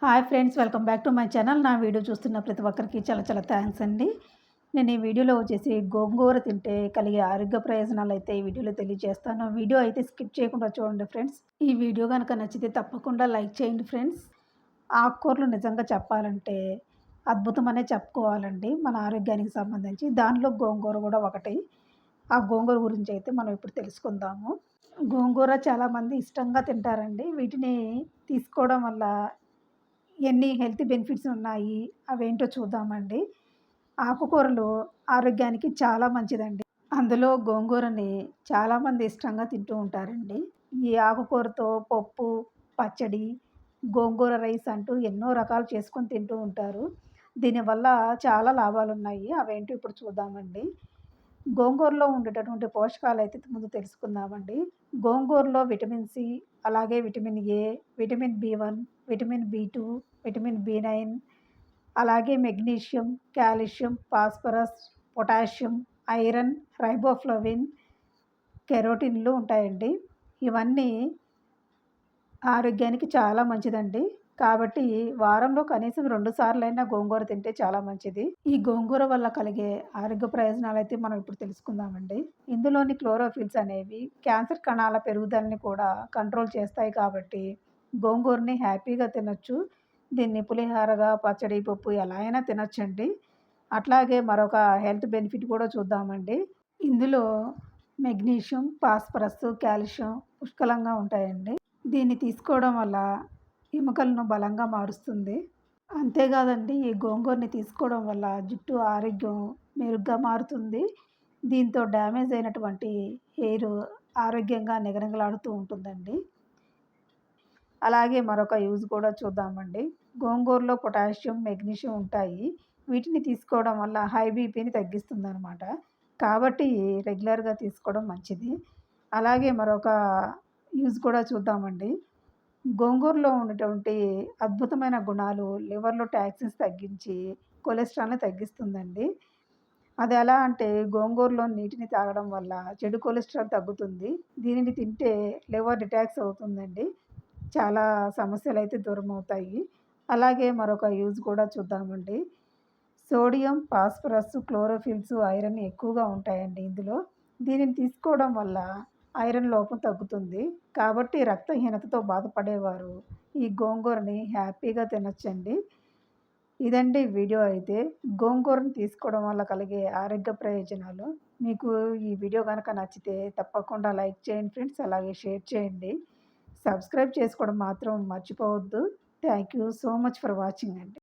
Hi friends, welcome back to my channel. నా video చూస్తున్న ప్రతి ఒక్కరికి చాలా చాలా థ్యాంక్స్ అండి. నేను ఈ వీడియోలో వచ్చేసి గోంగూర తింటే కలిగే ఆరోగ్య ప్రయోజనాలు అయితే ఈ వీడియోలో తెలియజేస్తాను. వీడియో అయితే స్కిప్ చేయకుండా చూడండి ఫ్రెండ్స్. ఈ వీడియో కనుక నచ్చితే తప్పకుండా లైక్ చేయండి ఫ్రెండ్స్. ఆకుకూరలు నిజంగా చెప్పాలంటే అద్భుతమనే చెప్పుకోవాలండి మన ఆరోగ్యానికి సంబంధించి. దానిలో గోంగూర కూడా ఒకటి. ఆ గోంగూర గురించి అయితే మనం ఇప్పుడు తెలుసుకుందాము. గోంగూర చాలామంది ఇష్టంగా తింటారండి. వీటిని తీసుకోవడం వల్ల ఎన్ని హెల్త్ బెనిఫిట్స్ ఉన్నాయి అవేంటో చూద్దామండి. ఆకుకూరలు ఆరోగ్యానికి చాలా మంచిదండి. అందులో గోంగూరని చాలామంది ఇష్టంగా తింటూ ఉంటారండి. ఈ ఆకుకూరతో పప్పు, పచ్చడి, గోంగూర రైస్ అంటూ ఎన్నో రకాలు చేసుకొని తింటూ ఉంటారు. దీనివల్ల చాలా లాభాలున్నాయి. అవేంటో ఇప్పుడు చూద్దామండి. గోంగూరలో ఉండేటటువంటి పోషకాలైతే ముందు తెలుసుకుందామండి. గోంగూరలో విటమిన్ సి, అలాగే vitamin A, vitamin B one, vitamin B two, vitamin B nine, అలాగే magnesium, calcium, phosphorus, potassium, iron, riboflavin, కెరోటిన్లు ఉంటాయండి. ఇవన్నీ ఆరోగ్యానికి చాలా మంచిదండి. కాబట్టి వారంలో కనీసం 2 సార్లైనా గోంగూర తింటే చాలా మంచిది. ఈ గోంగూర వల్ల కలిగే ఆరోగ్య ప్రయోజనాలైతే మనం ఇప్పుడు తెలుసుకుందామండి. ఇందులోని క్లోరోఫిల్స్ అనేవి క్యాన్సర్ కణాల పెరుగుదలని కూడా కంట్రోల్ చేస్తాయి కాబట్టి గోంగూరని హ్యాపీగా తినొచ్చు. దీన్ని పులిహోరగా, పచ్చడి, పప్పు ఎలా అయినా తినొచ్చండి. అట్లాగే మరొక హెల్త్ బెనిఫిట్ కూడా చూద్దామండి. ఇందులో మెగ్నీషియం, ఫాస్ఫరస్, కాల్షియం పుష్కలంగా ఉంటాయండి. దీన్ని తీసుకోవడం వల్ల ఎముకలను బలంగా మారుస్తుంది. అంతేకాదండి, ఈ గోంగూరని తీసుకోవడం వల్ల జుట్టు ఆరోగ్యం మెరుగ్గా మారుతుంది. దీంతో డ్యామేజ్ అయినటువంటి హెయిర్ ఆరోగ్యంగా నిగనిగలాడుతూ ఉంటుందండి. అలాగే మరొక యూజ్ కూడా చూద్దామండి. గోంగూరలో పొటాషియం, మెగ్నీషియం ఉంటాయి. వీటిని తీసుకోవడం వల్ల హై బీపీని తగ్గిస్తుందనమాట. కాబట్టి రెగ్యులర్‌గా తీసుకోవడం మంచిది. అలాగే మరొక యూజ్ కూడా చూద్దామండి. గోంగూరలో ఉన్నటువంటి అద్భుతమైన గుణాలు లివర్‌లో టాక్సిన్స్ తగ్గించి కొలెస్ట్రాల్‌ని తగ్గిస్తుందండి. అది ఎలా అంటే గోంగూరలో నీటిని తాగడం వల్ల చెడు కొలెస్ట్రాల్ తగ్గుతుంది. దీనిని తింటే లివర్ డిటాక్స్ అవుతుందండి. చాలా సమస్యలైతే దూరమవుతాయి. అలాగే మరొక యూజ్ కూడా చూద్దామండి. సోడియం, ఫాస్ఫరస్, క్లోరోఫిల్స్, ఐరన్ ఎక్కువగా ఉంటాయండి ఇందులో. దీనిని తీసుకోవడం వల్ల ఐరన్ లోపం తగ్గుతుంది. కాబట్టి రక్తహీనతతో బాధపడేవారు ఈ గోంగూరని హ్యాపీగా తినొచ్చండి. ఇదండి వీడియో అయితే. గోంగూరను తీసుకోవడం వల్ల కలిగే ఆరోగ్య ప్రయోజనాలు. మీకు ఈ వీడియో గనక నచ్చితే తప్పకుండా లైక్ చేయండి ఫ్రెండ్స్. అలాగే షేర్ చేయండి. సబ్స్క్రైబ్ చేసుకోవడం మాత్రం మర్చిపోవద్దు. Thank you so much for watching అండి.